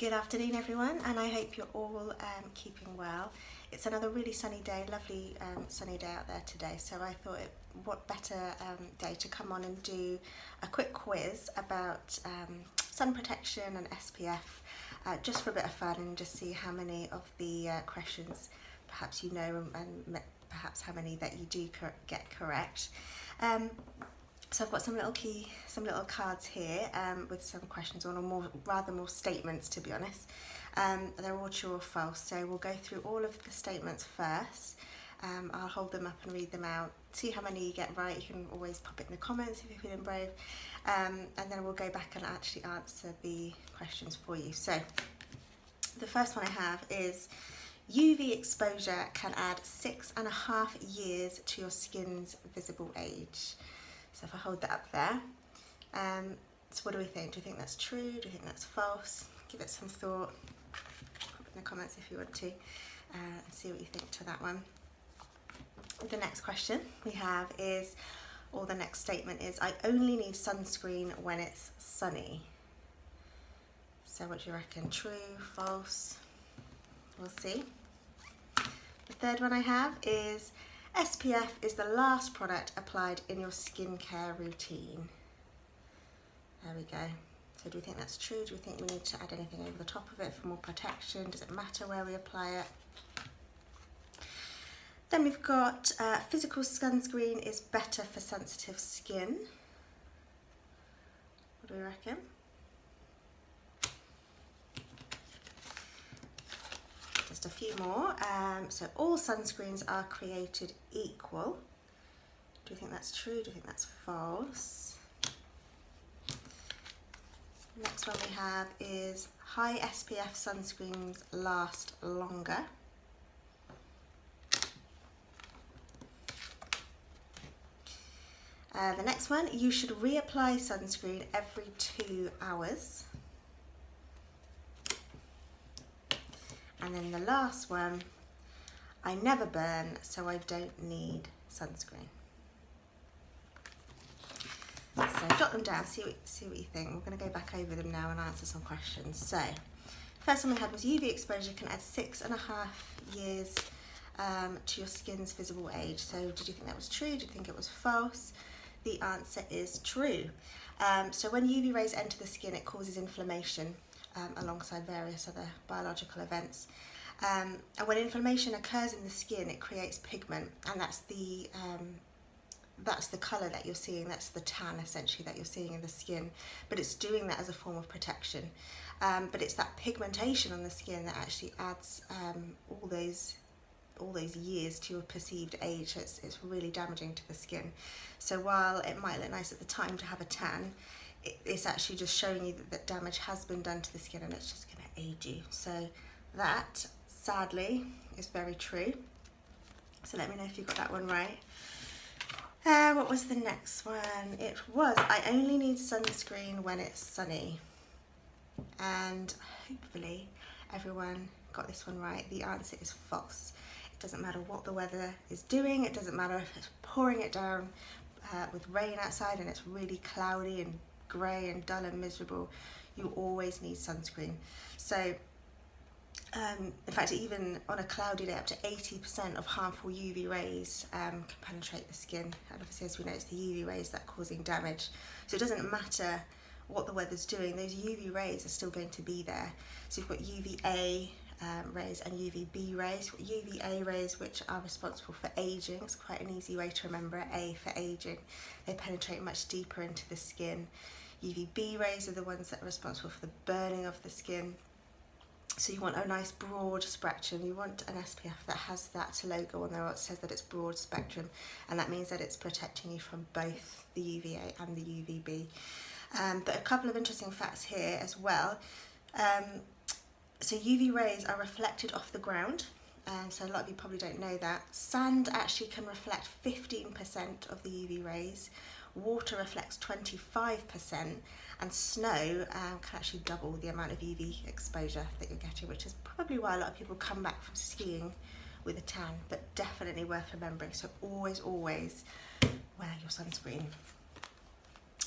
Good afternoon everyone, and I hope you're all keeping well. It's another really sunny day, lovely sunny day out there today, so I thought what better day to come on and do a quick quiz about sun protection and SPF, just for a bit of fun and just see how many of the questions perhaps you know and perhaps how many that you do get correct. So I've got some little cards here with some questions on, or rather more statements, to be honest. They're all true or false, so we'll go through all of the statements first. I'll hold them up and read them out, see how many you get right. You can always pop it in the comments if you're feeling brave, and then we'll go back and actually answer the questions for you. So the first one I have is, UV exposure can add 6.5 years to your skin's visible age. So if I hold that up there, so what do we think? Do you think that's true? Do you think that's false? Give it some thought. Pop it in the comments if you want to, and see what you think to that one. The next question we have is, or the next statement is, I only need sunscreen when it's sunny. So what do you reckon? True, false? We'll see. The third one I have is, SPF is the last product applied in your skincare routine. There we go. So do we think that's true? Do we think we need to add anything over the top of it for more protection? Does it matter where we apply it? Then we've got physical sunscreen is better for sensitive skin. What do we reckon? Just a few more. So all sunscreens are created equal. Do you think that's true? Do you think that's false? Next one we have is, high SPF sunscreens last longer. The next one, you should reapply sunscreen every 2 hours. And then the last one, I never burn, so I don't need sunscreen. So jot them down, see what you think. We're going to go back over them now and answer some questions. So first one we had was, UV exposure can add 6.5 years to your skin's visible age. So did you think that was true? Did you think it was false? The answer is true. So when UV rays enter the skin, it causes inflammation, alongside various other biological events. And when inflammation occurs in the skin, it creates pigment, and that's the colour that you're seeing, that's the tan essentially that you're seeing in the skin, but it's doing that as a form of protection. But it's that pigmentation on the skin that actually adds all those years to your perceived age. It's really damaging to the skin. So while it might look nice at the time to have a tan, it's actually just showing you that damage has been done to the skin, and it's just going to age you. So that, sadly, is very true. So let me know if you got that one right. What was the next one? It was, I only need sunscreen when it's sunny. And hopefully everyone got this one right. The answer is false. It doesn't matter what the weather is doing. It doesn't matter if it's pouring it down with rain outside and it's really cloudy and grey and dull and miserable, you always need sunscreen. So in fact, even on a cloudy day, up to 80% of harmful UV rays can penetrate the skin, and obviously, as we know, it's the UV rays that are causing damage. So it doesn't matter what the weather's doing, those UV rays are still going to be there. So you've got UVA rays and UVB rays. UVA rays, which are responsible for aging. It's quite an easy way to remember it, A for aging. They penetrate much deeper into the skin. UVB rays are the ones that are responsible for the burning of the skin. So you want a nice broad spectrum. You want an SPF that has that logo on there, or it says that it's broad spectrum, and that means that it's protecting you from both the UVA and the UVB. But a couple of interesting facts here as well. So UV rays are reflected off the ground, so a lot of you probably don't know that. Sand actually can reflect 15% of the UV rays. Water reflects 25%, and snow can actually double the amount of UV exposure that you're getting, which is probably why a lot of people come back from skiing with a tan, but definitely worth remembering. So always wear your sunscreen.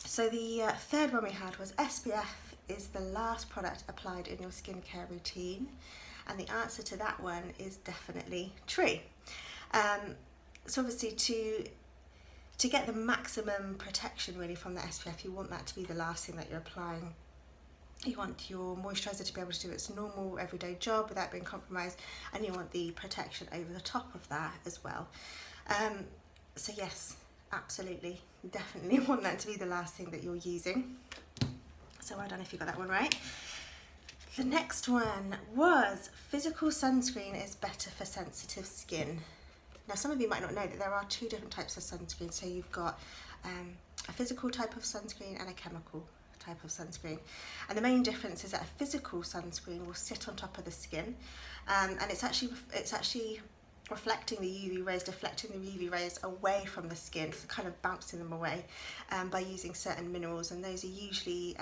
So the third one we had was, SPF is the last product applied in your skincare routine? And the answer to that one is definitely true. So obviously to get the maximum protection really from the SPF, you want that to be the last thing that you're applying. You want your moisturiser to be able to do its normal everyday job without being compromised, and you want the protection over the top of that as well. So yes, absolutely, definitely want that to be the last thing that you're using. So well done if you got that one right. The next one was physical sunscreen is better for sensitive skin. Now some of you might not know that there are two different types of sunscreen. So you've got a physical type of sunscreen and a chemical type of sunscreen, and the main difference is that a physical sunscreen will sit on top of the skin, and it's actually reflecting the UV rays, deflecting the UV rays away from the skin, so kind of bouncing them away by using certain minerals, and those are usually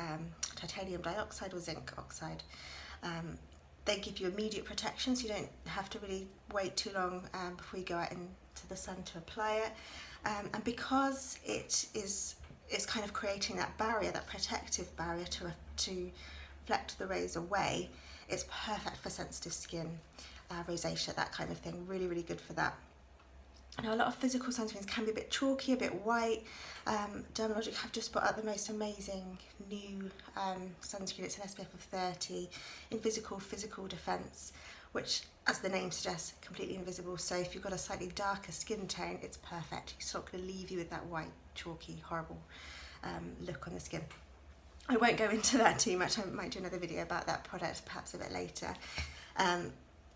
titanium dioxide or zinc oxide. They give you immediate protection, so you don't have to really wait too long before you go out into the sun to apply it, and because it's kind of creating that barrier, that protective barrier to reflect the rays away, it's perfect for sensitive skin, rosacea, that kind of thing. Really, really good for that. Now a lot of physical sunscreens can be a bit chalky, a bit white. Dermalogic have just put out the most amazing new sunscreen. It's an SPF of 30 in physical defense, which, as the name suggests, completely invisible. So if you've got a slightly darker skin tone, it's perfect. It's not going to leave you with that white, chalky, horrible look on the skin. I won't go into that too much. I might do another video about that product perhaps a bit later.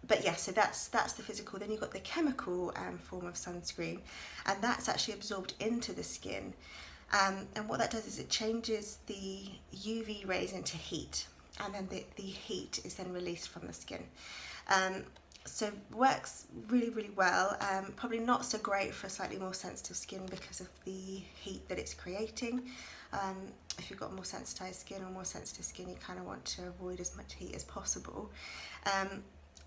But yeah, so that's the physical. Then you've got the chemical form of sunscreen, and that's actually absorbed into the skin. And what that does is it changes the UV rays into heat, and then the heat is then released from the skin. So works really, really well. Probably not so great for slightly more sensitive skin because of the heat that it's creating. If you've got more sensitized skin or more sensitive skin, you kind of want to avoid as much heat as possible.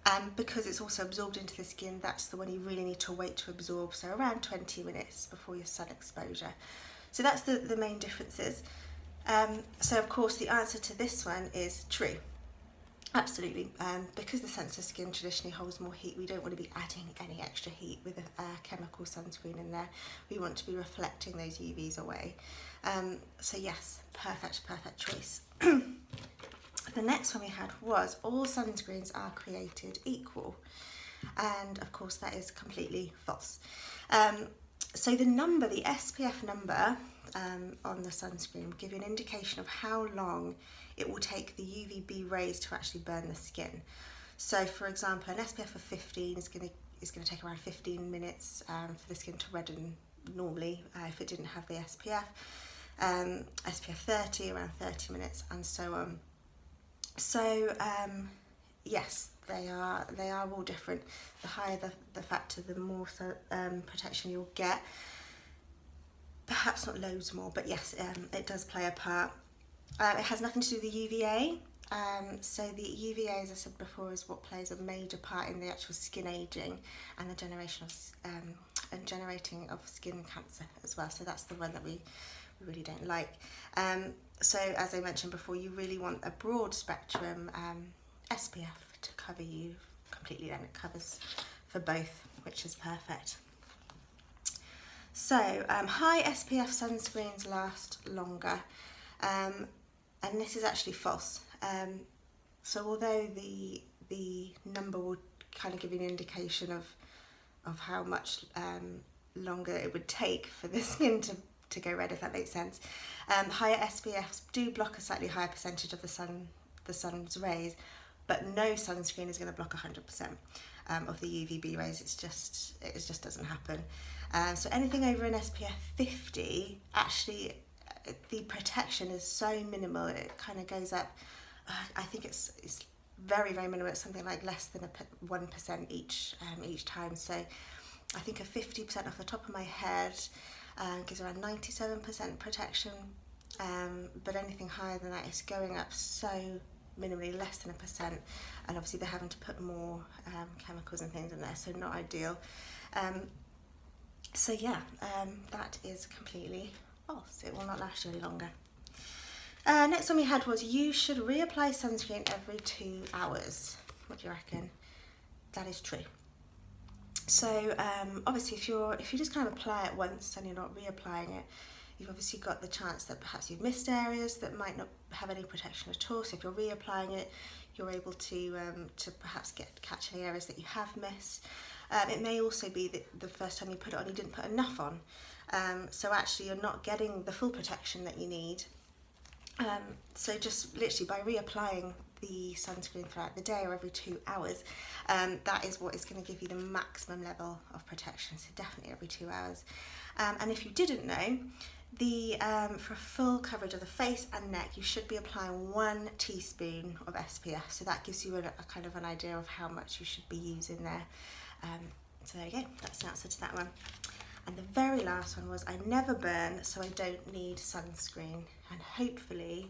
And because it's also absorbed into the skin, that's the one you really need to wait to absorb, so around 20 minutes before your sun exposure. So that's the main differences. So of course the answer to this one is true. Absolutely, because the sensitive skin traditionally holds more heat, we don't want to be adding any extra heat with a chemical sunscreen in there. We want to be reflecting those UVs away. So yes, perfect choice. The next one we had was all sunscreens are created equal, and of course that is completely false. So the SPF number on the sunscreen will give you an indication of how long it will take the UVB rays to actually burn the skin. So for example, an SPF of 15 is going to take around 15 minutes for the skin to redden normally if it didn't have the SPF. SPF 30 around 30 minutes, and so on. So yes, they are all different. The higher the factor, the more protection you'll get. Perhaps not loads more, but yes, it does play a part. It has nothing to do with the UVA. So the UVA, as I said before, is what plays a major part in the actual skin aging and the generating of skin cancer as well. So that's the one that we really don't like. So as I mentioned before, you really want a broad spectrum SPF to cover you completely. Then it covers for both, which is perfect. So high SPF sunscreens last longer, and this is actually false. So although the number will kind of give you an indication of how much longer it would take for the skin to go red, if that makes sense, higher SPFs do block a slightly higher percentage of the sun's rays, but no sunscreen is going to block 100% of the UVB rays. It just doesn't happen. So anything over an SPF 50, actually the protection is so minimal, it kind of goes up. I think it's very, very minimal. It's something like less than 1% each time. So I think a 50% off the top of my head gives around 97% protection, but anything higher than that is going up so minimally, less than 1%, and obviously they're having to put more chemicals and things in there, so not ideal. So yeah, that is completely false. It will not last you any longer. Next one we had was you should reapply sunscreen every 2 hours. What do you reckon? That is true. So obviously if you just kind of apply it once and you're not reapplying it, you've obviously got the chance that perhaps you've missed areas that might not have any protection at all. So if you're reapplying it, you're able to perhaps catch any areas that you have missed. It may also be that the first time you put it on, you didn't put enough on. So actually you're not getting the full protection that you need. So just literally by reapplying the sunscreen throughout the day or every 2 hours, that is what is going to give you the maximum level of protection. So definitely every 2 hours. And if you didn't know, for full coverage of the face and neck, you should be applying 1 teaspoon of SPF. So that gives you a kind of an idea of how much you should be using there. So there you go, that's the answer to that one. And the very last one was I never burn, so I don't need sunscreen. And hopefully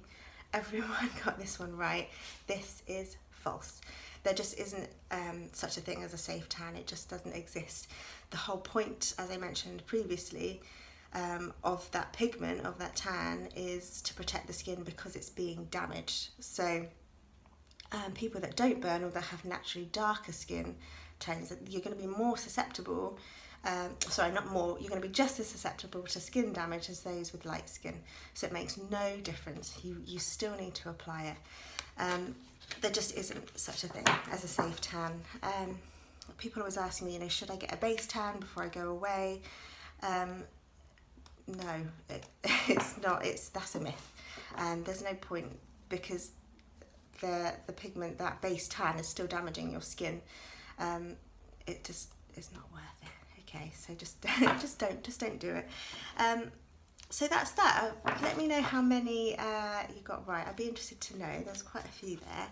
everyone got this one right. This is false. There just isn't such a thing as a safe tan. It just doesn't exist. The whole point, as I mentioned previously, of that pigment, of that tan, is to protect the skin because it's being damaged. So people that don't burn or that have naturally darker skin tones, you're going to be more susceptible, sorry, not more, you're going to be just as susceptible to skin damage as those with light skin. So it makes no difference. You still need to apply it. There just isn't such a thing as a safe tan. People always ask me, should I get a base tan before I go away? No, it's not. That's a myth. There's no point, because the pigment, that base tan, is still damaging your skin. It just is not worth it. Okay, so just don't do it. So that's that. Let me know how many you got right. I'd be interested to know. There's quite a few there.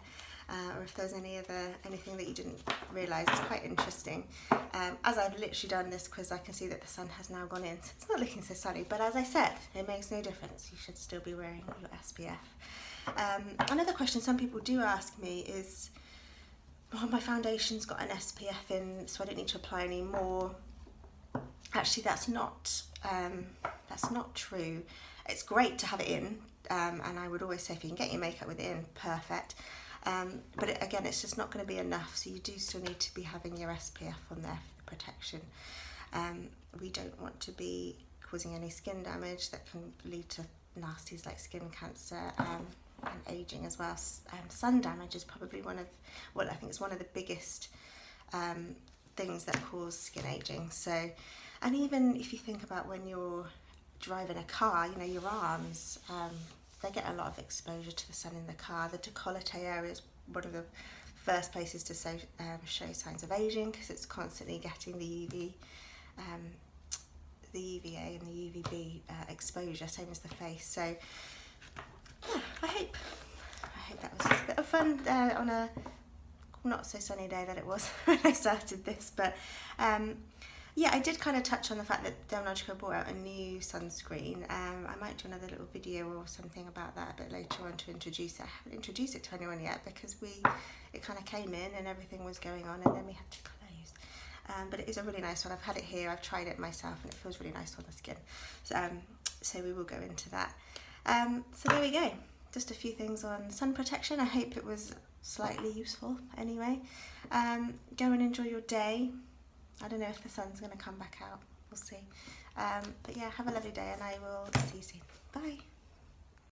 Or if there's anything that you didn't realise. It's quite interesting. As I've literally done this quiz, I can see that the sun has now gone in. So it's not looking so sunny, but as I said, it makes no difference. You should still be wearing your SPF. Another question some people do ask me is, well, my foundation's got an SPF in, so I don't need to apply any more. Actually, that's not true. It's great to have it in, and I would always say if you can get your makeup with it in, perfect. But again, it's just not going to be enough, so you do still need to be having your SPF on there for protection. We don't want to be causing any skin damage that can lead to nasties like skin cancer and aging as well. Sun damage is probably I think it's one of the biggest things that cause skin aging. So, and even if you think about when you're driving a car, your arms, they get a lot of exposure to the sun in the car. The décolleté area is one of the first places to show signs of aging, because it's constantly getting the UVA and the UVB exposure, same as the face. So yeah, I hope that was just a bit of fun on a not so sunny day that it was when I started this. But yeah, I did kind of touch on the fact that Dermalogica brought out a new sunscreen. I might do another little video or something about that a bit later on to introduce it. I haven't introduced it to anyone yet, because it kind of came in and everything was going on, and then we had to close. But it is a really nice one. I've had it here, I've tried it myself, and it feels really nice on the skin. So we will go into that. So there we go. Just a few things on sun protection. I hope it was slightly useful anyway. Go and enjoy your day. I don't know if the sun's going to come back out. We'll see. But yeah, have a lovely day, and I will see you soon. Bye.